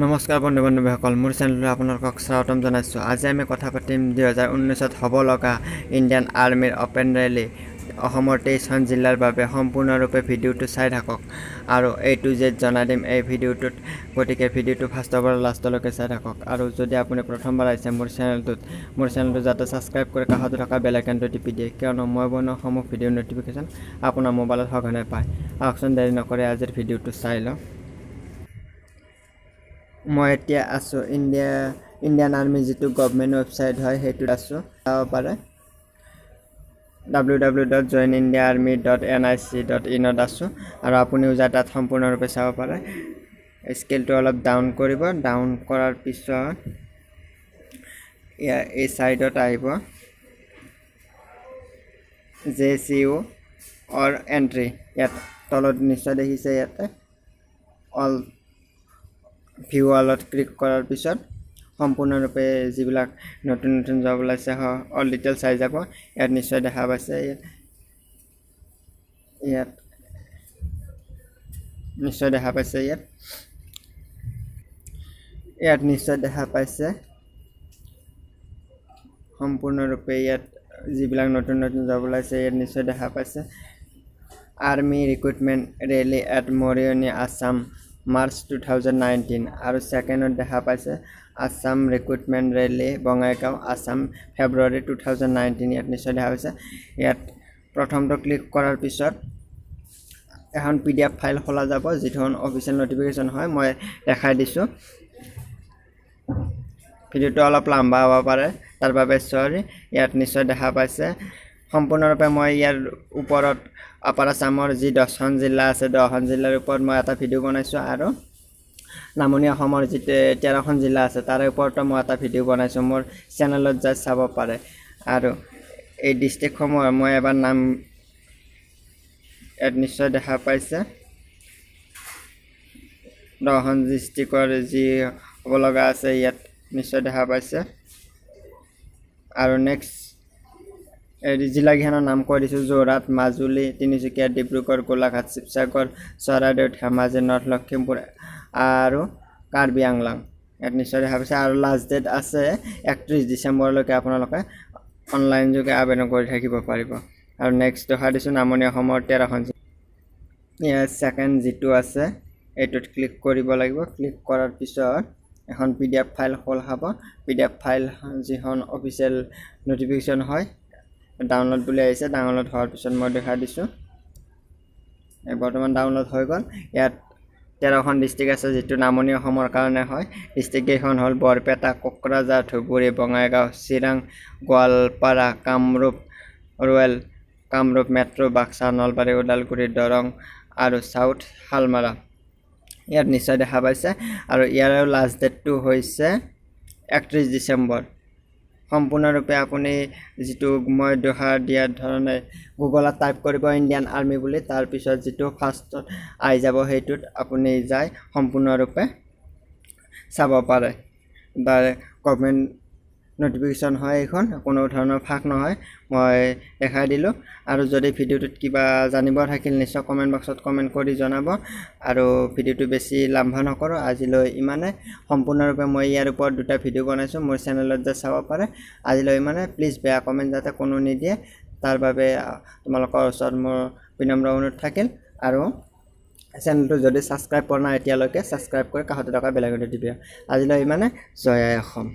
নমস্কাৰ বন্ধু-বান্ধৱীসকল, মোৰ চেনেললৈ আপোনালোকক স্বাগতম জনাইছোঁ। আজি আমি কথা পাতিম 2019ত হ'ব লগা ইণ্ডিয়ান আৰ্মিৰ অপেন ৰেলী। অসমৰ 23খন জিলাৰ বাবে সম্পূৰ্ণৰূপে ভিডিঅ'টো চাই থাকক আৰু A to Z জনাই দিম এই ভিডিঅ'টোত। গতিকে ভিডিঅ'টো ফাৰ্ষ্টৰ পৰা লাষ্টলৈকে চাই থাকক। আৰু যদি আপুনি প্ৰথমবাৰ আহিছে মোৰ চেনেলটো যাতে ছাবস্ক্ৰাইব কৰি কাষতে থকা বেল আইকনটো টিপি দিয়ে, কিয়নো মই বনোৱা সমূহ ভিডিঅ'ৰ ন'টিফিকেশ্যন আপোনাৰ মোবাইলত সঘনাই পায়। আহকচোন দেৰি নকৰি আজিৰ ভিডিঅ'টো চাই লওঁ। মই এতিয়া আছোঁ ইণ্ডিয়ান আৰ্মি যিটো গভৰ্ণমেণ্ট ৱেবছাইট হয় সেইটোত আছোঁ, চাব পাৰে www.joinindiaarmy.nic.in আছোঁ আৰু আপুনিও যায় তাত সম্পূৰ্ণৰূপে চাব পাৰে। স্কেলটো অলপ ডাউন কৰিব, ডাউন কৰাৰ পিছত এই ছাইডত আহিব JCU অৰ এণ্ট্ৰি। ইয়াত তলত নিশ্চয় দেখিছে, ইয়াতে অল ভিউ অলত ক্লিক কৰাৰ পিছত সম্পূৰ্ণৰূপে যিবিলাক নতুন জব ওলাইছে অল ডিটেইলছ চাই যাব। ইয়াত নিশ্চয় দেখা পাইছে, ইয়াত নিশ্চয় দেখা পাইছে, ইয়াত নিশ্চয় দেখা পাইছে সম্পূৰ্ণৰূপে ইয়াত যিবিলাক নতুন জব ওলাইছে ইয়াত নিশ্চয় দেখা পাইছে। Army recruitment rally at Mariani Assam March 2019 আৰু ছেকেণ্ডত দেখা পাইছে আছাম ৰিক্ৰুটমেণ্ট ৰেলী বঙাইগাঁও আছাম ফেব্ৰুৱাৰী 2019। ইয়াত নিশ্চয় দেখা পাইছে। ইয়াত প্ৰথমটো ক্লিক কৰাৰ পিছত এখন PDF ফাইল খোলা যাব, যিখন অফিচিয়েল ন'টিফিকেশ্যন হয়। মই দেখাই দিছোঁ, ভিডিঅ'টো অলপ লম্বা হ'ব পাৰে, তাৰ বাবে চৰি। ইয়াত নিশ্চয় দেখা পাইছে সম্পূৰ্ণৰূপে মই ইয়াৰ ওপৰত আপাৰ আছামৰ যি 10খন জিলা আছে 10খন জিলাৰ ওপৰত মই এটা ভিডিঅ' বনাইছোঁ আৰু নামনি অসমৰ যি 13খন জিলা আছে তাৰে ওপৰতো মই এটা ভিডিঅ' বনাইছোঁ, মোৰ চেনেলত যাই চাব পাৰে। আৰু এই ডিষ্ট্ৰিক্টসমূহ মই এবাৰ নাম ইয়াত নিশ্চয় দেখা পাইছে 10খন ডিষ্ট্ৰিক্টৰ যি হ'ব লগা আছে ইয়াত নিশ্চয় দেখা পাইছে। আৰু নেক্সট জিলাকেইখনৰ নাম কৈ দিছোঁ: যোৰহাট, মাজুলী, তিনিচুকীয়া, ডিব্ৰুগড়, গোলাঘাট, শিৱসাগৰ, চৰাইদেউ, ধেমাজি, নৰ্থ লখিমপুৰ আৰু কাৰ্বি আংলং। ইয়াত নিশ্চয় দেখা পাইছে। আৰু লাষ্ট ডেট আছে 31 ডিচেম্বৰলৈকে আপোনালোকে অনলাইন যোগে আবেদন কৰি থাকিব পাৰিব। আৰু নেক্সট দেখা দিছোঁ নামনি অসমৰ 13খন জিলা। ইয়াৰ ছেকেণ্ড যিটো আছে এইটোত ক্লিক কৰিব লাগিব। ক্লিক কৰাৰ পিছত এখন PDF ফাইল খোলা হ'ব। PDF ফাইল যিখন অফিচিয়েল ন'টিফিকেশ্যন হয় ডাউনলোড বুলি আহিছে। ডাউনলোড হোৱাৰ পিছত মই দেখাই দিছোঁ, বৰ্তমান ডাউনলোড হৈ গ'ল। ইয়াত 13খন ডিষ্ট্ৰিক্ট আছে যিটো নামনি অসমৰ কাৰণে হয়। ডিষ্ট্ৰিক্টকেইখন হ'ল বৰপেটা, কোকৰাঝাৰ, ধুবুৰী, বঙাইগাঁও, চিৰাং, গোৱালপাৰা, কামৰূপ ৰুৰেল, কামৰূপ মেট্ৰ', বাক্সা, নলবাৰী, ওদালগুৰি, দৰং আৰু চাউথ শালমাৰা। ইয়াত নিশ্চয় দেখা পাইছে। আৰু ইয়াৰ লাষ্ট ডেটটো হৈছে 31 ডিচেম্বৰ। সম্পূৰ্ণৰূপে আপুনি যিটো মই দিয়া ধৰণে গুগলত টাইপ কৰিব ইণ্ডিয়ান আৰ্মি বুলি, তাৰপিছত যিটো ফাৰ্ষ্টত আহি যাব সেইটোত আপুনি যাই সম্পূৰ্ণৰূপে চাব পাৰে। গভৰ্ণমেণ্ট ন'টিফিকেশ্যন হয় এইখন, কোনো ধৰণৰ ফাক নহয়, মই দেখাই দিলোঁ। আৰু যদি ভিডিঅ'টোত কিবা জানিব থাকিল নিশ্চয় কমেণ্ট বক্সত কমেণ্ট কৰি জনাব। আৰু ভিডিঅ'টো বেছি লম্বা নকৰোঁ, আজিলৈ ইমানে। সম্পূৰ্ণৰূপে মই ইয়াৰ ওপৰত 2টা ভিডিঅ' বনাইছোঁ, মোৰ চেনেলত যে চাব পাৰে। আজিলৈ ইমানে। প্লিজ বেয়া কমেণ্ট যাতে কোনো নিদিয়ে, তাৰ বাবে তোমালোকৰ ওচৰত মোৰ বিনম্ৰ অনুৰোধ থাকিল। আৰু চেনেলটো যদি ছাবস্ক্ৰাইব কৰা নাই এতিয়ালৈকে ছাবস্ক্ৰাইব কৰি কাষতে থকা বেল আইকনটো টিপি আজিলৈ ইমানে। জয় আই অসম।